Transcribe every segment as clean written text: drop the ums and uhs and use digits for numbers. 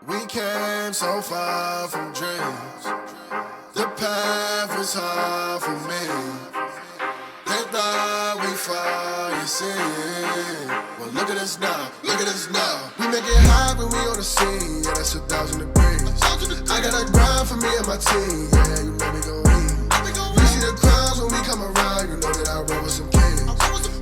We came so far from dreams. The path was hard for me. They thought we fall, you see. Well, look at us now, look at us now. We make it hot when we on the scene, yeah, that's 1,000 degrees. I got a grind for me and my team, yeah, you know we gon' eat. You see the crowds when we come around, you know that I roll with some kings.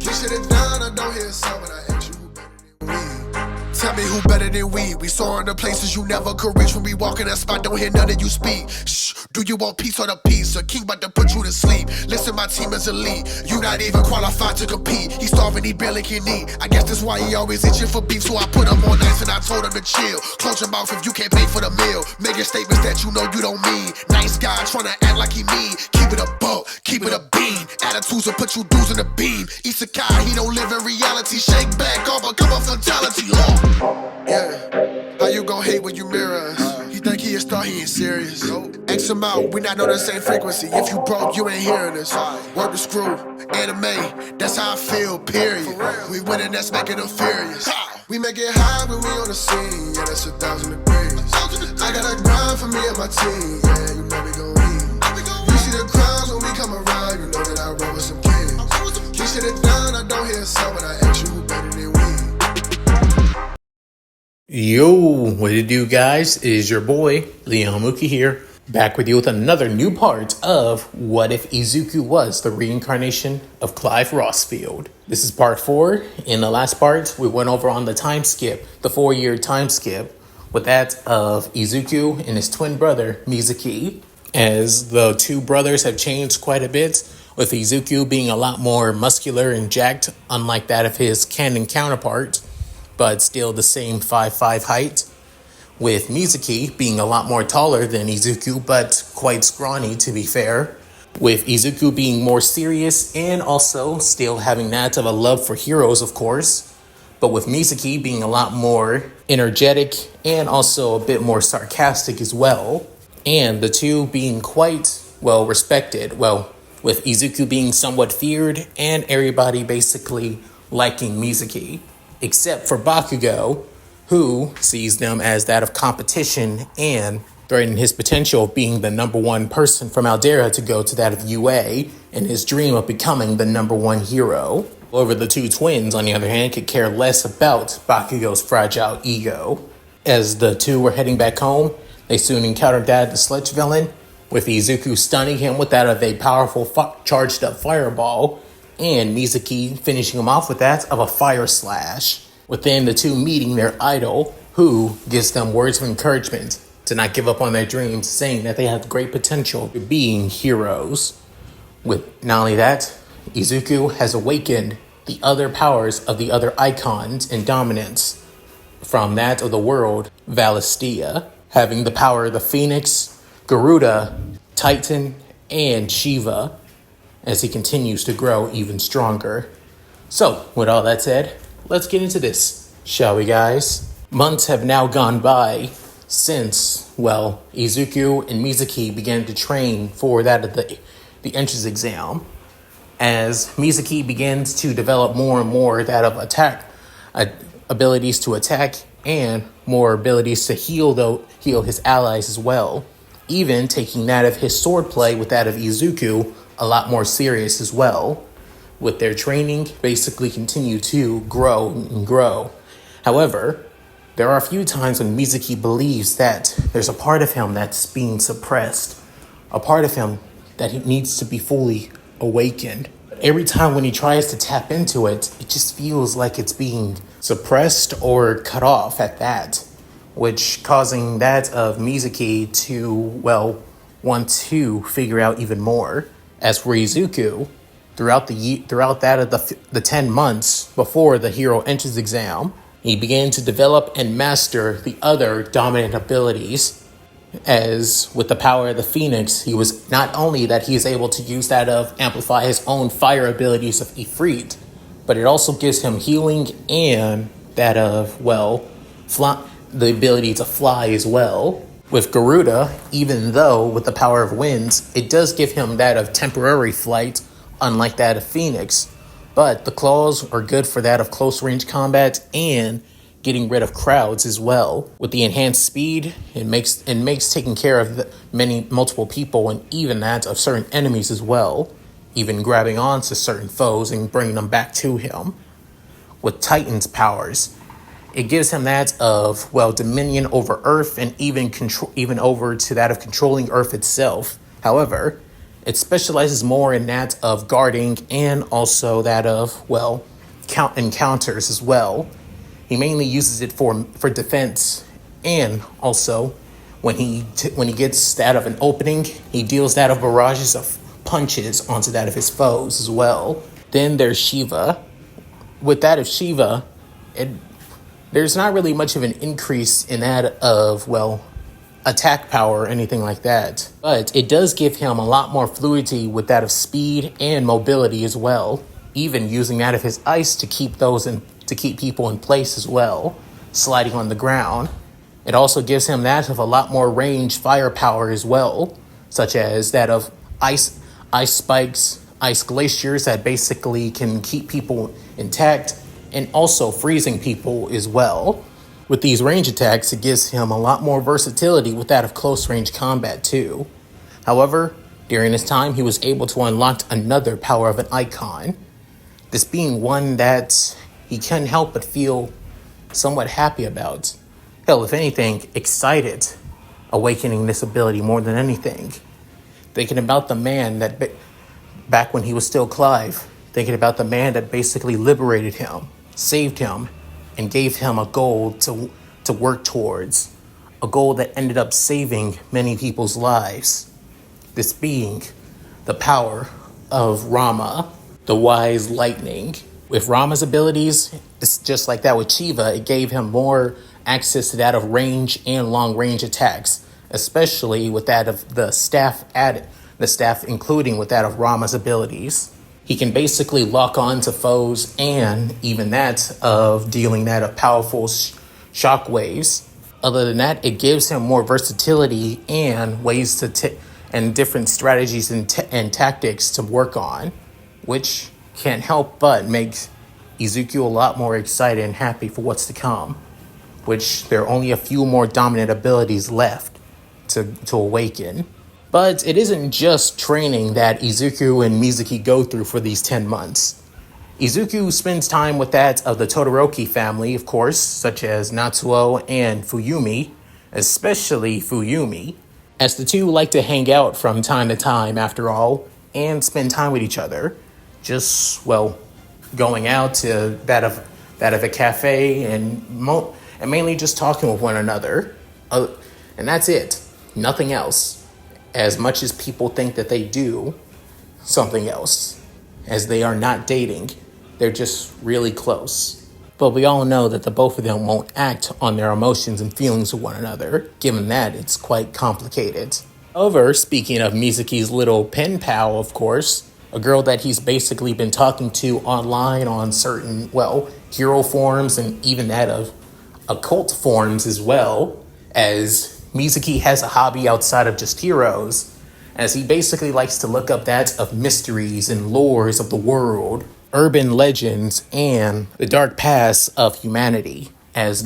We shit it down, I don't hear a sound, but I ask you who better than we. Tell me who better than we. We soaring to places you never could reach. When we walk in that spot, don't hear none of you speak. Shh, do you want peace or the peace? A king about to put you to sleep. Listen, my team is elite. You not even qualified to compete. He starving, he barely can eat. I guess that's why he always itching for beef. So I put him on ice and I told him to chill. Close your mouth if you can't pay for the meal. Making statements that you know you don't mean. Nice guy trying to act like he mean. Keep it a buck, keep it a bean. Attitudes will put you dudes in the beam. Isekai, he don't live in reality. Shake back off, become a fatality. Yeah, how you gon' hate when you mirror us? He think he a star, he ain't serious. X him out, we not on the same frequency. If you broke, you ain't hearing us. Work the screw, anime, that's how I feel, period. We winning, that's making them furious. We make it high when we on the scene, yeah, that's 1,000 degrees. I got a grind for me and my team, yeah, you know we gon' eat. You see the crowds when we come around, you know that I roll with some kings. We sit it down, I don't hear a sound, but I ask you who better than we. Yo, what it do, guys? It is your boy, Ramuh here, back with you with another new part of What If Izuku Was the Reincarnation of Clive Rossfield. This is part 4. In the last part, we went over on the time skip, the 4-year time skip, with that of Izuku and his twin brother, Mizuki, as the two brothers have changed quite a bit, with Izuku being a lot more muscular and jacked, unlike that of his canon counterpart, but still the same 5'5" height, with Mizuki being a lot more taller than Izuku, but quite scrawny to be fair, with Izuku being more serious and also still having that of a love for heroes, of course, but with Mizuki being a lot more energetic and also a bit more sarcastic as well, and the two being quite well respected, well, with Izuku being somewhat feared and everybody basically liking Mizuki, except for Bakugo, who sees them as that of competition and threatening his potential of being the number one person from Aldera to go to that of UA and his dream of becoming the number one hero. However, the two twins, on the other hand, could care less about Bakugo's fragile ego. As the two were heading back home, they soon encountered that of the sledge villain, with Izuku stunning him with that of a powerful charged up fireball, and Mizuki finishing him off with that of a fire slash. Within the two meeting their idol, who gives them words of encouragement to not give up on their dreams, saying that they have great potential to being heroes. With not only that, Izuku has awakened the other powers of the other icons and dominance from that of the world, Valistia, having the power of the Phoenix, Garuda, Titan, and Shiva, as he continues to grow even stronger. So, with all that said, let's get into this, shall we, guys? Months have now gone by since, well, Izuku and Mizuki began to train for that of the entrance exam. As Mizuki begins to develop more and more that of attack, abilities to attack, and more abilities to heal his allies as well, even taking that of his swordplay with that of Izuku a lot more serious as well, with their training basically continue to grow and grow. However, there are a few times when Mizuki believes that there's a part of him that's being suppressed, a part of him that he needs to be fully awakened. Every time when he tries to tap into it, it just feels like it's being suppressed or cut off at that, which causing that of Mizuki to, well, want to figure out even more. As for Izuku, throughout that of the 10 months before the hero entrance exam, he began to develop and master the other dominant abilities. As with the power of the Phoenix, he was not only that he is able to use that of amplify his own fire abilities of Ifrit, but it also gives him healing and that of, well, the ability to fly as well. With Garuda, even though with the power of winds, it does give him that of temporary flight, unlike that of Phoenix. But the claws are good for that of close range combat and getting rid of crowds as well. With the enhanced speed, it makes taking care of multiple people and even that of certain enemies as well, even grabbing onto certain foes and bringing them back to him. With Titan's powers, it gives him that of, well, dominion over Earth and even over to that of controlling Earth itself. However, it specializes more in that of guarding and also that of, well, encounters as well. He mainly uses it for defense, and also when he gets that of an opening, he deals that of barrages of punches onto that of his foes as well. Then there's Shiva. With that of Shiva, there's not really much of an increase in that of, well, attack power or anything like that. But it does give him a lot more fluidity with that of speed and mobility as well. Even using that of his ice to keep people in place as well, sliding on the ground. It also gives him that of a lot more range firepower as well, such as that of ice spikes, ice glaciers that basically can keep people intact, and also freezing people as well. With these range attacks, it gives him a lot more versatility with that of close range combat too. However, during this time, he was able to unlock another power of an icon. This being one that he can't help but feel somewhat happy about. Hell, if anything, excited, awakening this ability more than anything. Thinking about the man that, back when he was still Clive, thinking about the man that basically liberated him, saved him, and gave him a goal to work towards. A goal that ended up saving many people's lives. This being the power of Ramuh, the wise lightning. With Ramuh's abilities, it's just like that with Shiva, it gave him more access to that of range and long range attacks, especially with that of the staff including with that of Ramuh's abilities. He can basically lock on to foes and even that of dealing that of powerful shock waves. Other than that, it gives him more versatility and ways and different strategies and tactics to work on, which can't help but make Izuku a lot more excited and happy for what's to come, which there are only a few more dominant abilities left to awaken. But it isn't just training that Izuku and Mizuki go through for these 10 months. Izuku spends time with that of the Todoroki family, of course, such as Natsuo and Fuyumi, especially Fuyumi, as the two like to hang out from time to time after all, and spend time with each other. Just, well, going out to that of a cafe and mainly just talking with one another. And that's it. Nothing else. As much as people think that they do something else, as they are not dating, they're just really close. But we all know that the both of them won't act on their emotions and feelings with one another, given that it's quite complicated. However, speaking of Mizuki's little pen pal, of course, a girl that he's basically been talking to online on certain, well, hero forums and even that of occult forums as well, as Mizuki has a hobby outside of just heroes, as he basically likes to look up that of mysteries and lores of the world, urban legends, and the dark past of humanity, as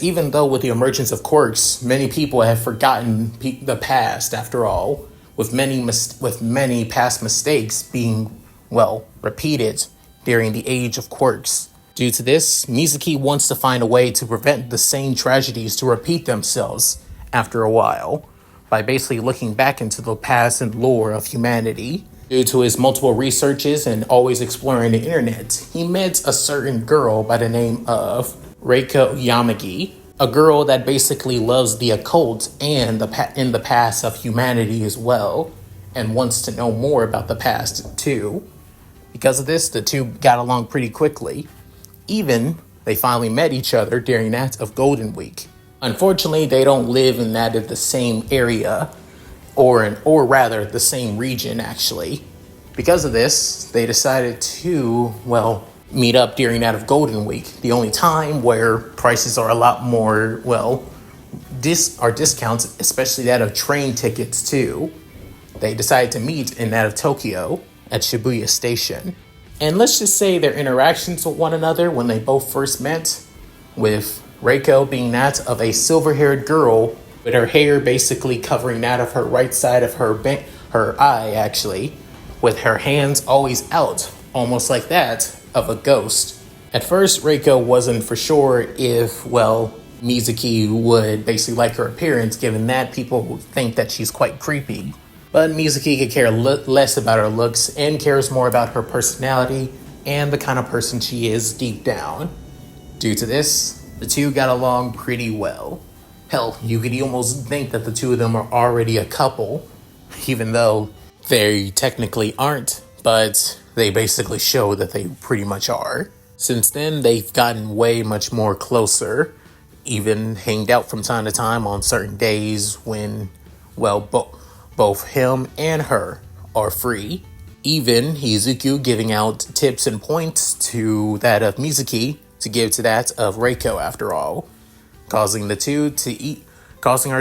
even though with the emergence of quirks, many people have forgotten the past after all, with many past mistakes being, well, repeated during the age of quirks. Due to this, Mizuki wants to find a way to prevent the same tragedies to repeat themselves after a while, by basically looking back into the past and lore of humanity. Due to his multiple researches and always exploring the internet, he met a certain girl by the name of Reiko Yamagi, a girl that basically loves the occult and in the past of humanity as well, and wants to know more about the past too. Because of this, the two got along pretty quickly. Even they finally met each other during that of Golden Week. Unfortunately, they don't live in that of the same area, or rather the same region actually. Because of this, they decided to, well, meet up during that of Golden Week, the only time where prices are a lot more, well, discounts, especially that of train tickets too. They decided to meet in that of Tokyo at Shibuya Station. And let's just say their interactions with one another when they both first met with Reiko being that of a silver-haired girl with her hair basically covering that of her right side of her eye, actually, with her hands always out, almost like that of a ghost. At first, Reiko wasn't for sure if, well, Mizuki would basically like her appearance, given that people think that she's quite creepy. But Mizuki could care less about her looks and cares more about her personality and the kind of person she is deep down. Due to this, the two got along pretty well. Hell, you could almost think that the two of them are already a couple, even though they technically aren't, but they basically show that they pretty much are. Since then, they've gotten way much more closer, even hanged out from time to time on certain days when, well, both him and her are free. Even Izuku giving out tips and points to that of Mizuki to give to that of Reiko after all, causing her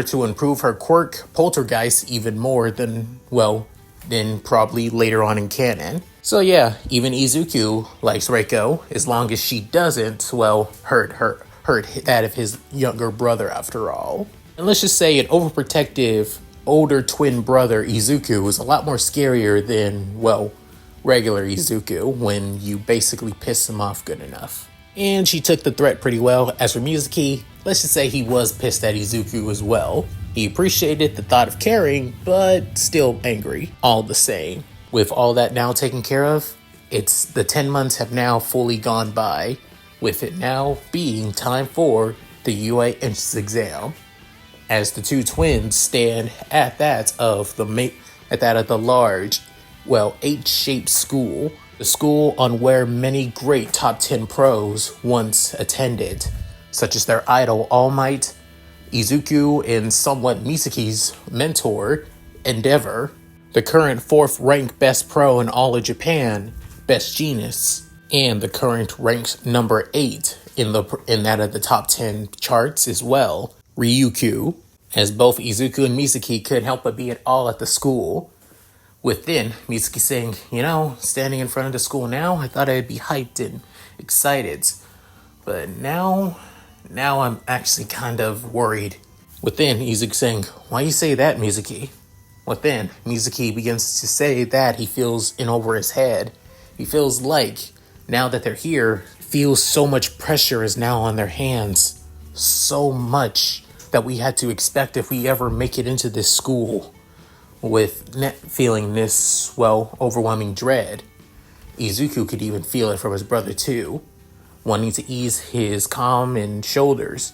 to improve her quirk Poltergeist even more than probably later on in canon. So yeah, even Izuku likes Reiko as long as she doesn't, hurt that of his younger brother after all. And let's just say an overprotective older twin brother Izuku is a lot more scarier than, regular Izuku when you basically piss him off good enough. And she took the threat pretty well. As for Mizuki, let's just say he was pissed at Izuku as well. He appreciated the thought of caring, but still angry, all the same. With all that now taken care of, the 10 months have now fully gone by, with it now being time for the UA entrance exam. As the two twins stand at that of the large, H-shaped school, the school on where many great top 10 pros once attended, such as their idol All Might, Izuku, and somewhat Mizuki's mentor, Endeavor, the current 4th ranked best pro in all of Japan, Best Genius, and the current ranked number 8 in that of the top 10 charts as well, Ryukyu, as both Izuku and Mizuki couldn't help but be at all at the school. With then Mizuki saying, standing in front of the school now, I thought I'd be hyped and excited. But now I'm actually kind of worried. With then Izuku saying, why you say that, Mizuki? With then Mizuki begins to say that he feels in over his head. He feels like, now that they're here, feels so much pressure is now on their hands. So much that we had to expect if we ever make it into this school. With feeling this, overwhelming dread, Izuku could even feel it from his brother too. Wanting to ease his calm and shoulders,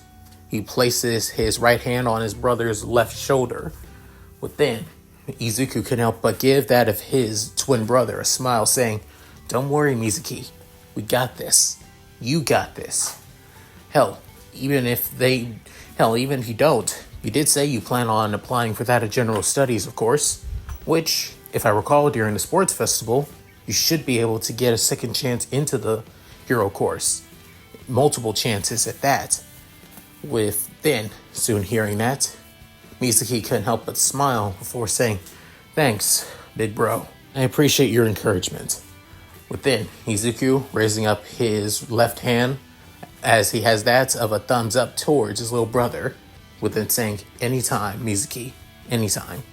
he places his right hand on his brother's left shoulder. Within, Izuku couldn't help but give that of his twin brother a smile, saying, don't worry, Mizuki, we got this. You got this. Hell, even if you don't, you did say you plan on applying for that of general studies, of course, which, if I recall during the sports festival, you should be able to get a second chance into the hero course. Multiple chances at that. With then, soon hearing that, Mizuki couldn't help but smile before saying, thanks, big bro. I appreciate your encouragement. With then, Izuku raising up his left hand as he has that of a thumbs up towards his little brother, with then saying, anytime, Mizuki, anytime.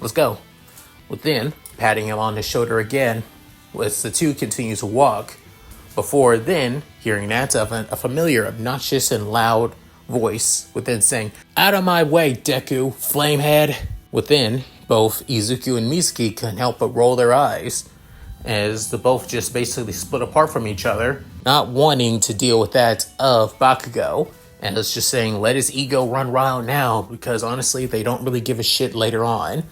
Let's go. With then, patting him on the shoulder again, as the two continue to walk, before then hearing that of a familiar, obnoxious, and loud voice, within saying, out of my way, Deku, flamehead. Within, both Izuku and Mizuki couldn't help but roll their eyes, as the both just basically split apart from each other, not wanting to deal with that of Bakugo, and it's just saying let his ego run wild now, because honestly they don't really give a shit later on,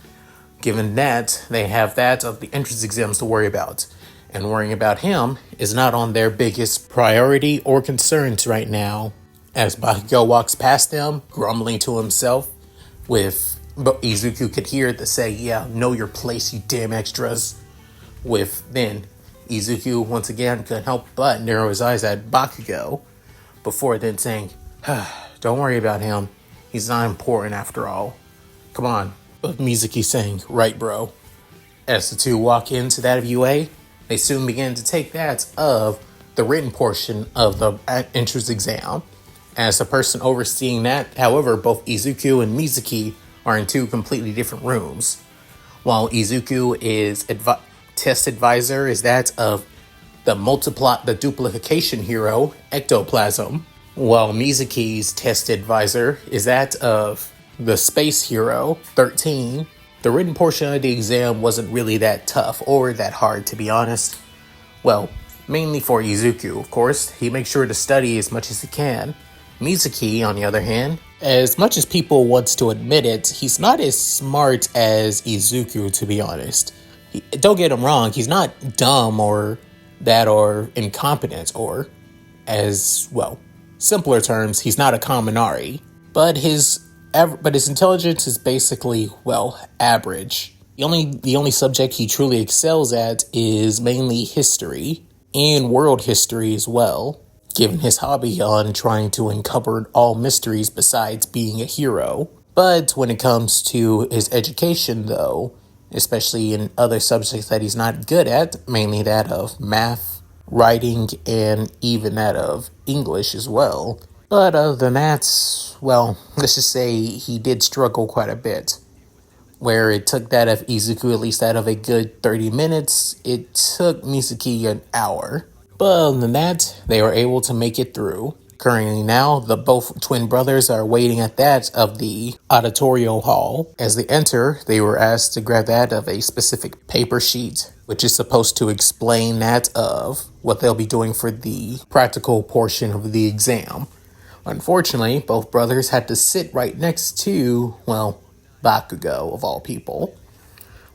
given that they have that of the entrance exams to worry about, and worrying about him is not on their biggest priority or concerns right now. As Bakugo walks past them, grumbling to himself, but Izuku could hear the say, yeah, know your place, you damn extras. With then, Izuku once again couldn't help but narrow his eyes at Bakugo, before then saying, don't worry about him, he's not important after all. Come on. But Mizuki saying, right bro. As the two walk into that of UA, they soon begin to take that of the written portion of the entrance exam. As the person overseeing that, however, both Izuku and Mizuki are in two completely different rooms. While Izuku is test advisor is that of the duplication hero, Ectoplasm, while Mizuki's test advisor is that of the space hero, 13. The written portion of the exam wasn't really that tough or that hard, to be honest. Well, mainly for Izuku, of course. He makes sure to study as much as he can. Mizuki, on the other hand, as much as people wants to admit it, he's not as smart as Izuku, to be honest. Don't get him wrong, he's not dumb or incompetent, or, as, well, simpler terms, he's not a Kaminari. But his intelligence is basically, well, average. The only subject he truly excels at is mainly history, and world history as well, given his hobby on trying to uncover all mysteries besides being a hero. But when it comes to his education, though, especially in other subjects that he's not good at, mainly that of math, writing, and even that of English as well. But other than that, well, let's just say he did struggle quite a bit. Where it took that of Izuku at least out of a good 30 minutes, it took Mizuki an hour. But other than that, they were able to make it through. Currently now, the both twin brothers are waiting at that of the auditorium hall. As they enter, they were asked to grab that of a specific paper sheet, which is supposed to explain that of what they'll be doing for the practical portion of the exam. Unfortunately, both brothers had to sit right next to, well, Bakugo, of all people.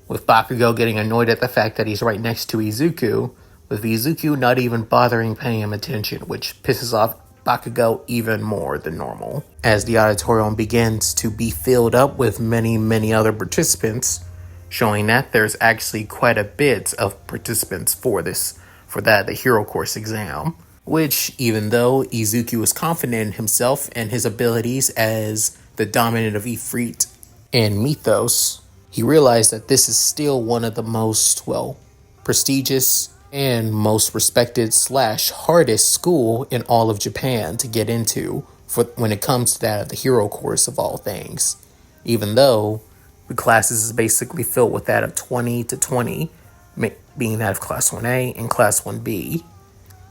With Bakugo getting annoyed at the fact that he's right next to Izuku, with Izuku not even bothering paying him attention, which pisses off Bakugo even more than normal. As the auditorium begins to be filled up with many, many other participants, showing that there's actually quite a bit of participants for the Hero Course exam. Which, even though Izuku was confident in himself and his abilities as the dominant of Ifrit and Mythos, he realized that this is still one of the most, well, prestigious and most respected / hardest school in all of Japan to get into for when it comes to that of the Hero Course of all things. Even though the classes is basically filled with that of 20 to 20, being that of Class 1A and Class 1B.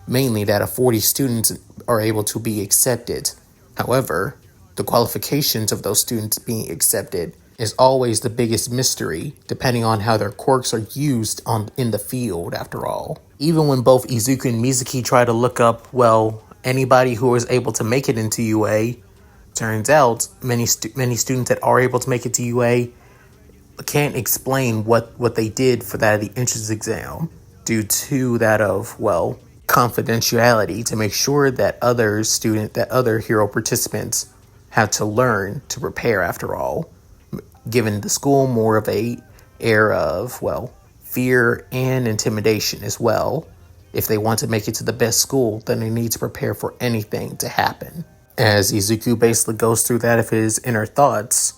Mainly that of 40 students are able to be accepted. However, the qualifications of those students being accepted is always the biggest mystery, depending on how their quirks are used in the field, after all. Even when both Izuku and Mizuki try to look up, well, anybody who is able to make it into UA, turns out many students that are able to make it to UA can't explain what they did for that of the entrance exam, due to that of, well, confidentiality, to make sure that other hero participants have to learn to prepare, after all, giving the school more of a air of, well, fear and intimidation as well. If they want to make it to the best school, then they need to prepare for anything to happen. As Izuku basically goes through that of his inner thoughts,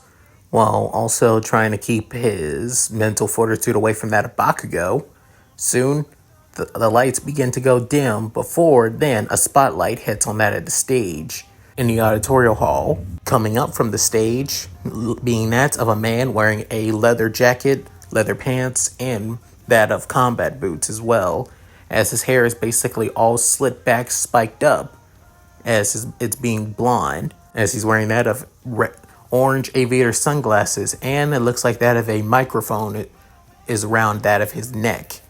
while also trying to keep his mental fortitude away from that of Bakugo, soon the lights begin to go dim. Before then, a spotlight hits on that at the stage in the auditorium hall. Coming up from the stage, being that of a man wearing a leather jacket, leather pants, and that of combat boots as well, as his hair is basically all slit back, spiked up, as it's being blonde, as he's wearing that of orange aviator sunglasses, and it looks like that of a microphone is around that of his neck.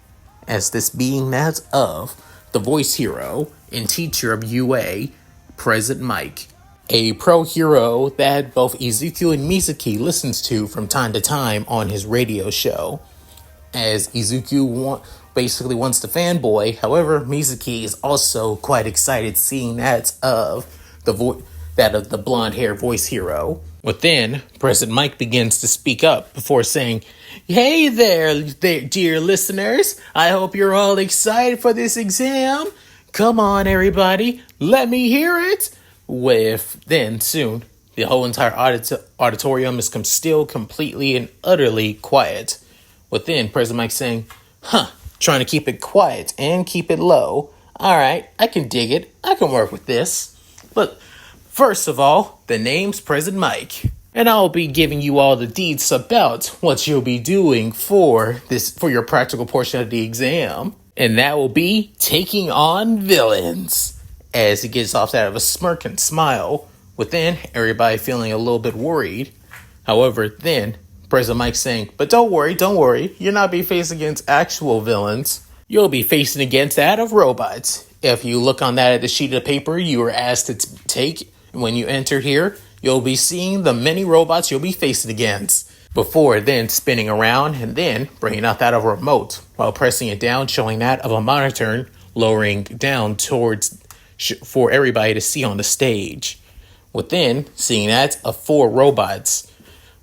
As this being that of the voice hero and teacher of UA, President Mike, a pro hero that both Izuku and Mizuki listens to from time to time on his radio show. As Izuku basically wants to fanboy, however, Mizuki is also quite excited seeing that of the blonde-haired voice hero. Within, President Mike begins to speak up before saying, "Hey there, dear listeners. I hope you're all excited for this exam. Come on, everybody. Let me hear it." Then, soon, the whole entire auditorium is still completely and utterly quiet. Within, President Mike saying, trying to keep it quiet and keep it low. All right, I can dig it. I can work with this. But First of all, the name's President Mike. And I'll be giving you all the deets about what you'll be doing for your practical portion of the exam. And that will be taking on villains. As he gets off out of a smirk and smile, within everybody feeling a little bit worried. However, then President Mike saying, but don't worry, you'll not be facing against actual villains. You'll be facing against that of robots. If you look on that at the sheet of paper you were asked to take when you entered here, you'll be seeing the many robots you'll be facing against. Before then spinning around and then bringing out that of a remote while pressing it down, showing that of a monitor, lowering down towards for everybody to see on the stage. Within, seeing that of 4 robots.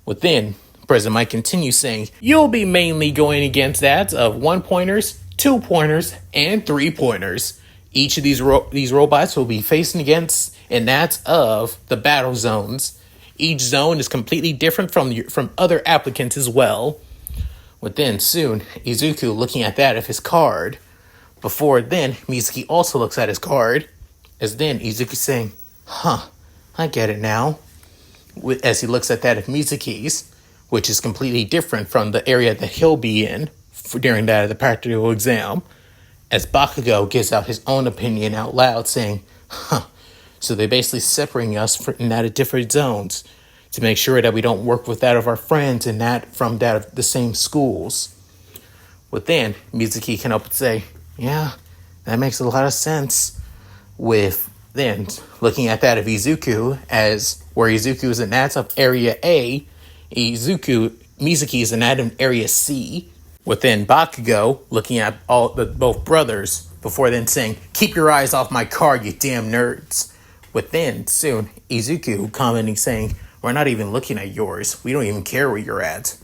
Within, President Mike continues saying, you'll be mainly going against that of 1-pointers, 2-pointers, and 3-pointers. Each of these robots will be facing against in that of the battle zones. Each zone is completely different from other applicants as well. Within, soon, Izuku looking at that of his card. Before then, Mizuki also looks at his card. As then, Izuku saying, I get it now. As he looks at that of Mizuki's, which is completely different from the area that he'll be in during that of the practical exam. As Bakugo gives out his own opinion out loud, saying, so they're basically separating us in that of different zones to make sure that we don't work with that of our friends and that from that of the same schools. Within, Mizuki can help but say, yeah, that makes a lot of sense. With then looking at that of Izuku, as where Izuku is in that of Area A, Mizuki is in that of Area C. Within Bakugo, looking at both brothers, before then saying, keep your eyes off my card, you damn nerds. Within, soon, Izuku commenting saying, we're not even looking at yours. We don't even care where you're at.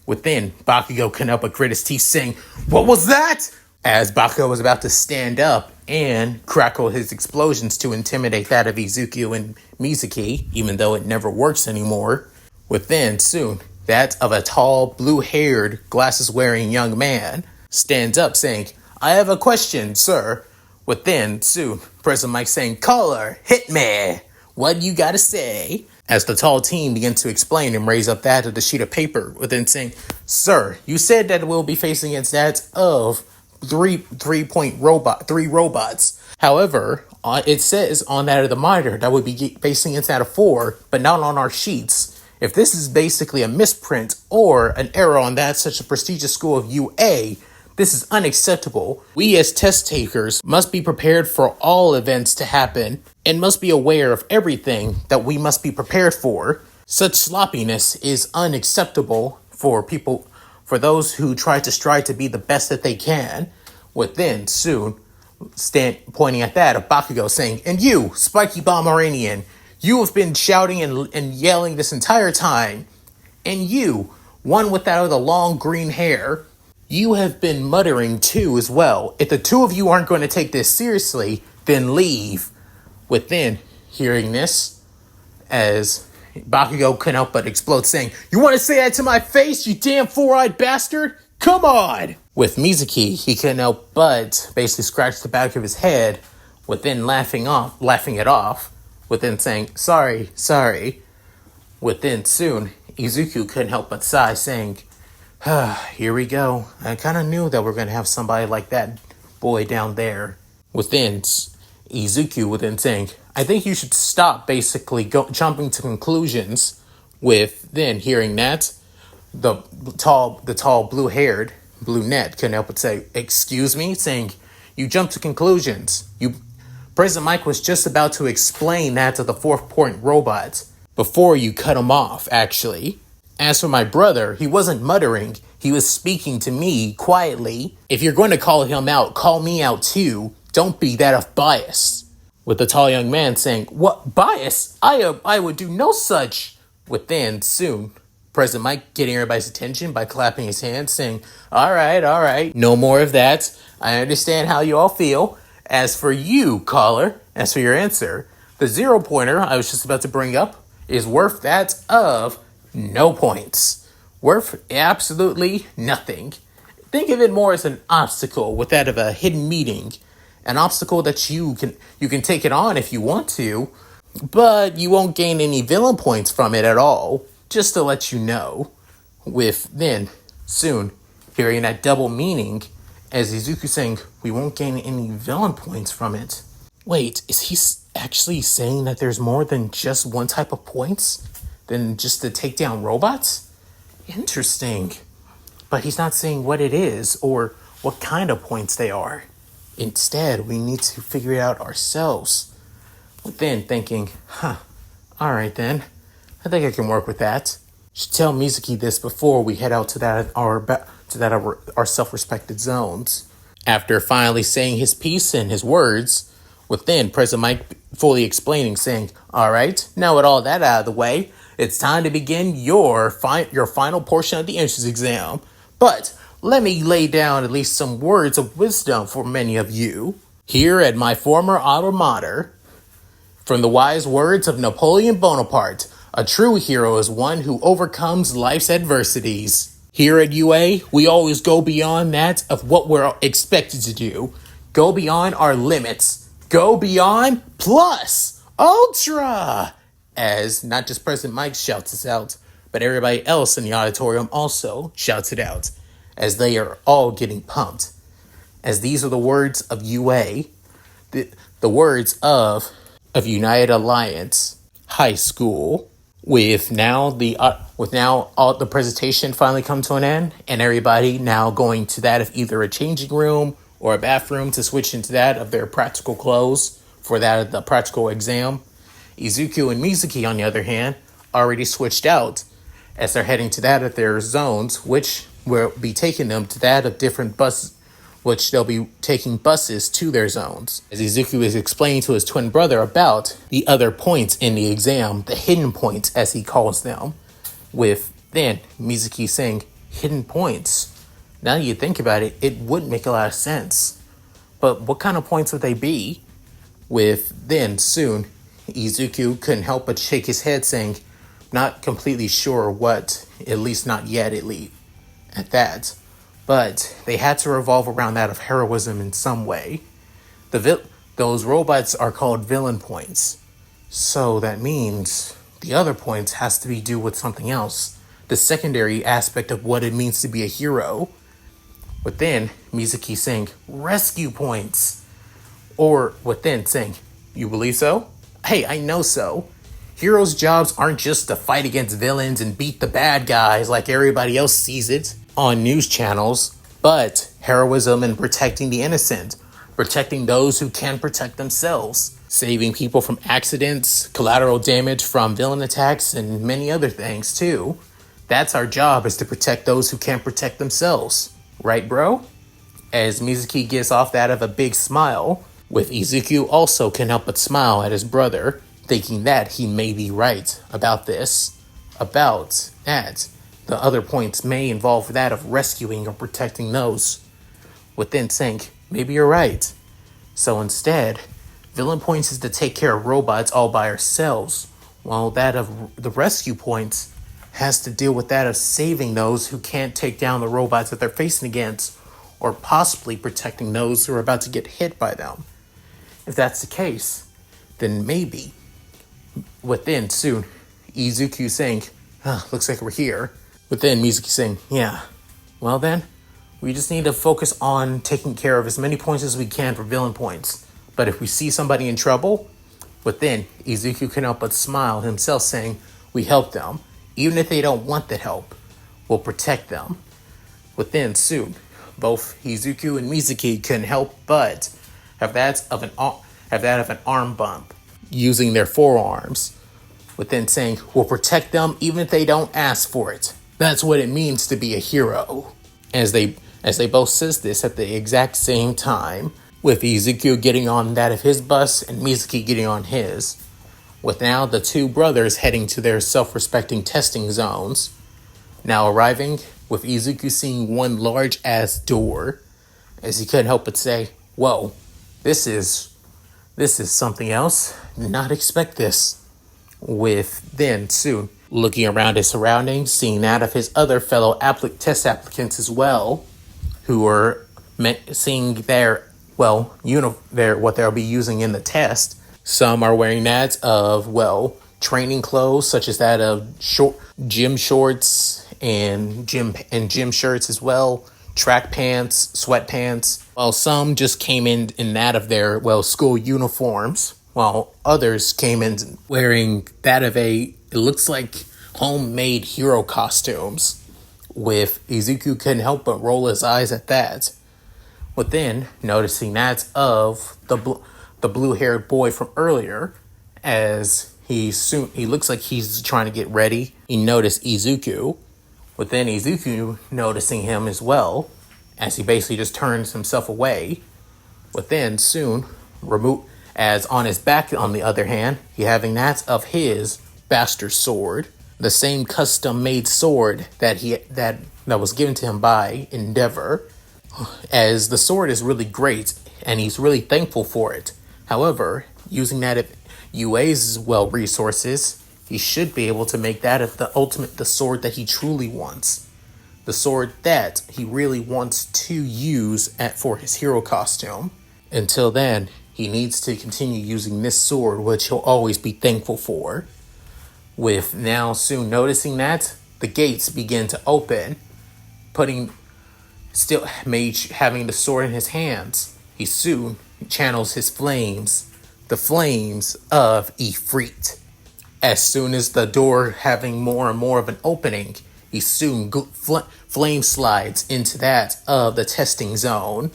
Within, Bakugo couldn't help but grit his teeth saying, what was that? As Bakugo was about to stand up and crackle his explosions to intimidate that of Izuku and Mizuki, even though it never works anymore. Within, soon, that of a tall, blue-haired, glasses-wearing young man stands up saying, I have a question, sir. Within, soon, President Mike saying, caller, hit me. What you gotta say? As the tall teen begins to explain and raise up that of the sheet of paper, within saying, sir, you said that we'll be facing against that of three robots. However, it says on that of the monitor that would be facing against that of 4, but not on our sheets. If this is basically a misprint or an error on that such a prestigious school of UA, this is unacceptable. We as test takers must be prepared for all events to happen and must be aware of everything that we must be prepared for. Such sloppiness is unacceptable for those who try to strive to be the best that they can. Within, soon, pointing at that of Bakugo saying, and you, Spiky Bomberanian, you have been shouting and yelling this entire time. And you, one without the long green hair, you have been muttering too as well. If the two of you aren't going to take this seriously, then leave. Within, hearing this, as Bakugo couldn't help but explode saying, you want to say that to my face, you damn 4-eyed bastard? Come on! With Mizuki, he couldn't help but basically scratch the back of his head, within laughing it off, within saying, sorry. Within soon, Izuku couldn't help but sigh, saying, here we go. I kind of knew that we're going to have somebody like that boy down there. Within, Izuku within saying, I think you should stop basically jumping to conclusions. With then hearing that, the tall blue-haired brunette couldn't help but say, excuse me, saying, you jumped to conclusions. President Mike was just about to explain that to the 4th-point robot before you cut him off, actually. As for my brother, he wasn't muttering. He was speaking to me quietly. If you're going to call him out, call me out too. Don't be that of bias. With the tall young man saying, what, bias? I would do no such. Within, soon, President Mike getting everybody's attention by clapping his hands, saying, all right, no more of that. I understand how you all feel. As for you, caller, as for your answer, the 0-pointer I was just about to bring up is worth that of no points. Worth absolutely nothing. Think of it more as an obstacle with that of a hidden meeting. An obstacle that you can take it on if you want to. but you won't gain any villain points from it at all. Just to let you know. With then, soon, hearing that double meaning as Izuku saying, we won't gain any villain points from it. Wait, is he actually saying that there's more than just one type of points? Than just to take down robots? Interesting. But he's not saying what it is or what kind of points they are. Instead, we need to figure it out ourselves. But then thinking, alright then. I think I can work with that. Should tell Mizuki this before we head out to our self-respected zones. After finally saying his piece and his words, within President Mike fully explaining, saying, alright, now with all that out of the way, it's time to begin your final portion of the entrance exam. But let me lay down at least some words of wisdom for many of you. Here at my former alma mater, from the wise words of Napoleon Bonaparte, a true hero is one who overcomes life's adversities. Here at UA, we always go beyond that of what we're expected to do. Go beyond our limits. Go beyond plus ultra. As not just President Mike shouts this out, but everybody else in the auditorium also shouts it out, as they are all getting pumped. As these are the words of UA, the words of United Alliance High School. With now all the presentation finally come to an end, and everybody now going to that of either a changing room or a bathroom to switch into that of their practical clothes for that of the practical exam. Izuku and Mizuki, on the other hand, already switched out as they're heading to that of their zones, which will be taking them to that of different buses, which they'll be taking buses to their zones. As Izuku is explaining to his twin brother about the other points in the exam, the hidden points as he calls them, with then Mizuki saying, hidden points. Now that you think about it, it would make a lot of sense. But what kind of points would they be? With then soon, Izuku couldn't help but shake his head saying, not completely sure what, at least not yet at that. But they had to revolve around that of heroism in some way. Those robots are called villain points. So that means the other points has to be do with something else. The secondary aspect of what it means to be a hero. But then Mizuki saying, rescue points. Or within saying, you believe so? Hey, I know so. Heroes' jobs aren't just to fight against villains and beat the bad guys like everybody else sees it on news channels, but heroism and protecting the innocent, protecting those who can protect themselves, saving people from accidents, collateral damage from villain attacks, and many other things too. That's our job, is to protect those who can't protect themselves. Right, bro? As Mizuki gives off that of a big smile, with Izuku also can help but smile at his brother, thinking that he may be right about this, about that. The other points may involve that of rescuing or protecting those. Within saying, maybe you're right. So instead, villain points is to take care of robots all by ourselves, while that of the rescue points has to deal with that of saving those who can't take down the robots that they're facing against, or possibly protecting those who are about to get hit by them. If that's the case, then maybe within soon, Izuku saying, looks like we're here. Within Mizuki saying, yeah, well then, we just need to focus on taking care of as many points as we can for villain points. But if we see somebody in trouble, within, Izuku can help but smile himself saying, we help them. Even if they don't want the help, we'll protect them. Within soon, both Izuku and Mizuki can help but have that of an arm bump, using their forearms. Within saying, we'll protect them even if they don't ask for it. That's what it means to be a hero. As they both says this at the exact same time, with Izuku getting on that of his bus and Mizuki getting on his. With now the two brothers heading to their self-respecting testing zones. Now arriving, with Izuku seeing one large-ass door, as he couldn't help but say, whoa, this is something else. Did not expect this. With then soon looking around his surroundings, seeing that of his other fellow test applicants as well, who are seeing what they'll be using in the test, Some are wearing that of, well, training clothes, such as that of gym shorts and gym shirts as well, track pants, sweatpants. While some just came in that of their, well, school uniforms, while others came in wearing that of it looks like homemade hero costumes. With Izuku couldn't help but roll his eyes at that. Within noticing that of the blue-haired boy from earlier, as he looks like he's trying to get ready. He noticed Izuku. Within Izuku noticing him as well, as he basically just turns himself away. Within soon, Ramuh, as on his back, on the other hand, he having that of his bastard sword, the same custom-made sword that was given to him by Endeavor. As the sword is really great, and he's really thankful for it. However, using that of UA's, well, resources, he should be able to make that of the sword that he truly wants. The sword that he really wants to use for his hero costume. Until then, he needs to continue using this sword, which he'll always be thankful for. With now soon noticing that, the gates begin to open, having the sword in his hands. He soon channels his flames, the flames of Ifrit. As soon as the door having more and more of an opening, he soon flame slides into that of the testing zone.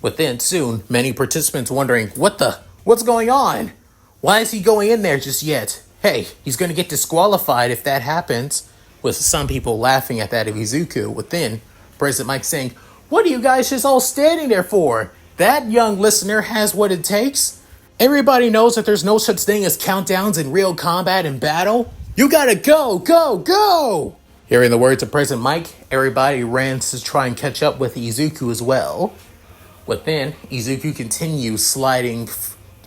Within soon, many participants wondering, what's going on? Why is he going in there just yet? Hey, he's going to get disqualified if that happens. With some people laughing at that of Izuku. Within, President Mike saying, what are you guys just all standing there for? That young listener has what it takes. Everybody knows that there's no such thing as countdowns in real combat and battle. You gotta go, go, go! Hearing the words of President Mike, everybody ran to try and catch up with Izuku as well. Within, Izuku continues sliding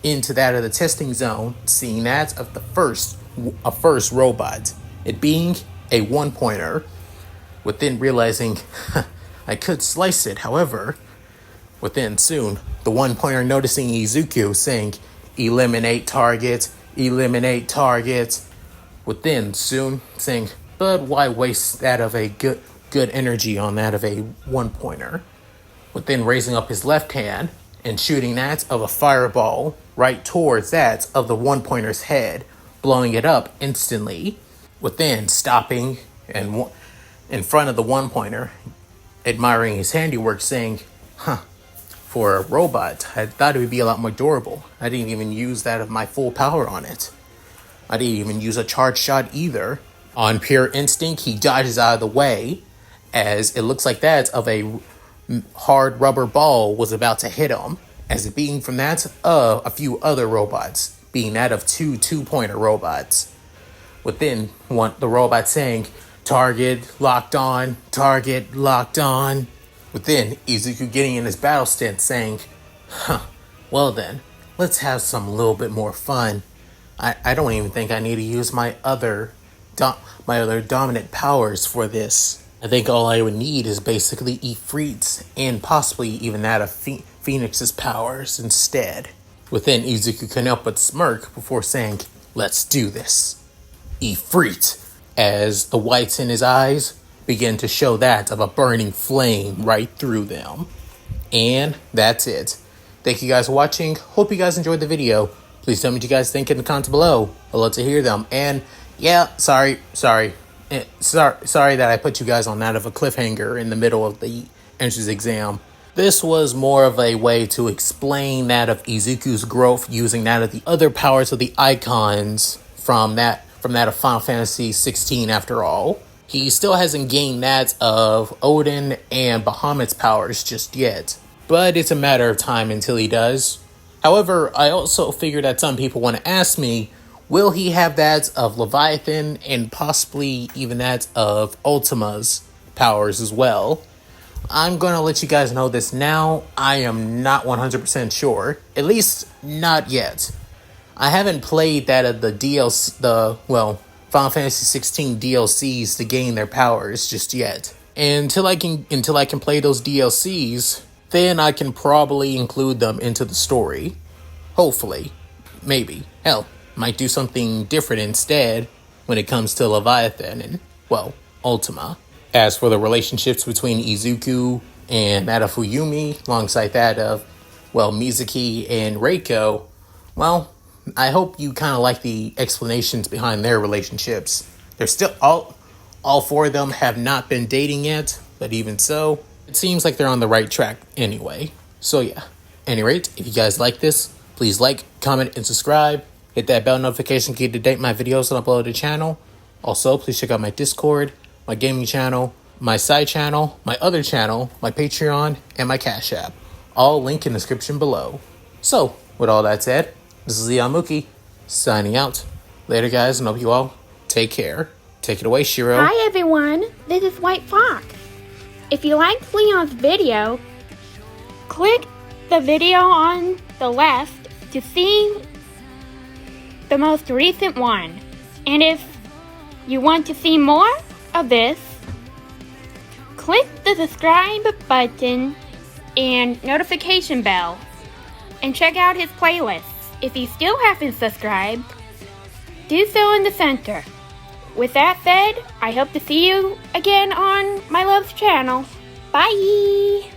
into that of the testing zone, seeing that of a first robot, it being a one-pointer. Within realizing, I could slice it, however, within soon, the one-pointer noticing Izuku saying, eliminate target, eliminate target. Within soon saying, but why waste that of a good energy on that of a one-pointer? Within raising up his left hand and shooting that of a fireball right towards that of the one-pointer's head, blowing it up instantly. Within stopping and in front of the one-pointer, admiring his handiwork, saying, for a robot, I thought it would be a lot more durable. I didn't even use that of my full power on it. I didn't even use a charge shot either. On pure instinct, he dodges out of the way, as it looks like that of a hard rubber ball was about to hit him, as it being from that of a few other robots, being that of two-pointer robots. Within the robot saying, target locked on, target locked on. Within, Izuku getting in his battle stance saying, well then, let's have some little bit more fun. I don't even think I need to use my other dominant powers for this. I think all I would need is basically Ifrit's and possibly even that of Phoenix's powers instead. Within, Izuku couldn't help but smirk before saying, let's do this. Ifrit, as the whites in his eyes begin to show that of a burning flame right through them. And that's it. Thank you guys for watching. Hope you guys enjoyed the video. Please tell me what you guys think in the comments below. I'd love to hear them. And yeah, sorry that I put you guys on that of a cliffhanger in the middle of the entrance exam. This was more of a way to explain that of Izuku's growth using that of the other powers of the Eikons from that of Final Fantasy 16 after all. He still hasn't gained that of Odin and Bahamut's powers just yet, but it's a matter of time until he does. However, I also figured that some people want to ask me, will he have that of Leviathan and possibly even that of Ultima's powers as well? I'm going to let you guys know this now. I am not 100% sure, at least not yet. I haven't played that of the DLC, Final Fantasy 16 DLCs to gain their powers just yet. And until I can play those DLCs, then I can probably include them into the story. Hopefully. maybe. Hell, might do something different instead when it comes to Leviathan and, well, Ultima. As for the relationships between Izuku and Madafuyumi, alongside that of, well, Mizuki and Reiko, well, I hope you kind of like the explanations behind their relationships. They're still, all four of them have not been dating yet, but even so, it seems like they're on the right track anyway. So yeah, at any rate, if you guys like this, please like, comment, and subscribe. Hit that bell notification key to date my videos and upload to the channel. Also, please check out my Discord, my gaming channel, my side channel, my other channel, my Patreon, and my Cash App. All linked in the description below. So, with all that said, this is Leon signing out. Later, guys, and hope you all take care. Take it away, Shiro. Hi, everyone. This is White Fox. If you liked Leon's video, click the video on the left to see the most recent one. And if you want to see more of this, click the subscribe button and notification bell and check out his playlists. If you still haven't subscribed, do so in the center. With that said, I hope to see you again on my love's channel. Bye!